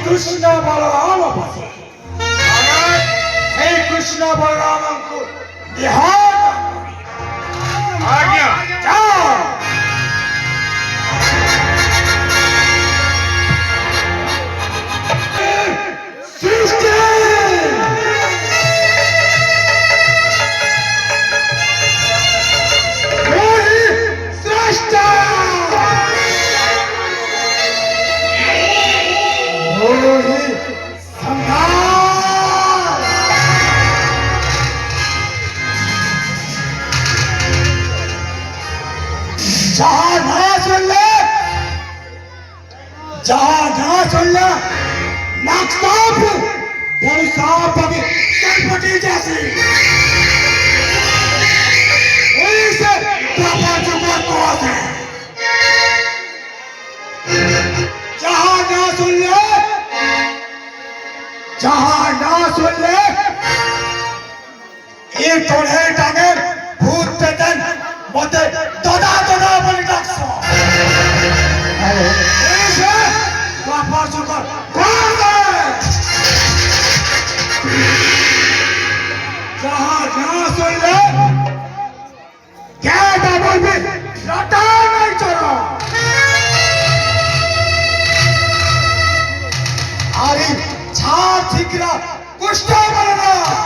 कृष्ण बलराम बसे हे कृष्ण बलराम को निहार आज्ञा जाओ सृष्टि सृष्टि जहाँ सुन ले नाकसाप बड़ी सांप अभी सरपटी जैसी इसे पापा चुका कौन है जहाँ ना सुन ले ये तोड़े टांगे भूत पेटन बोते दोदा दोदा बनी डाक्सो इसे पापा चुका कौन है जहाँ सुन ले क्या डबल भी लटा नहीं चलो अरे छाप ठिकरा कुछ तो बनना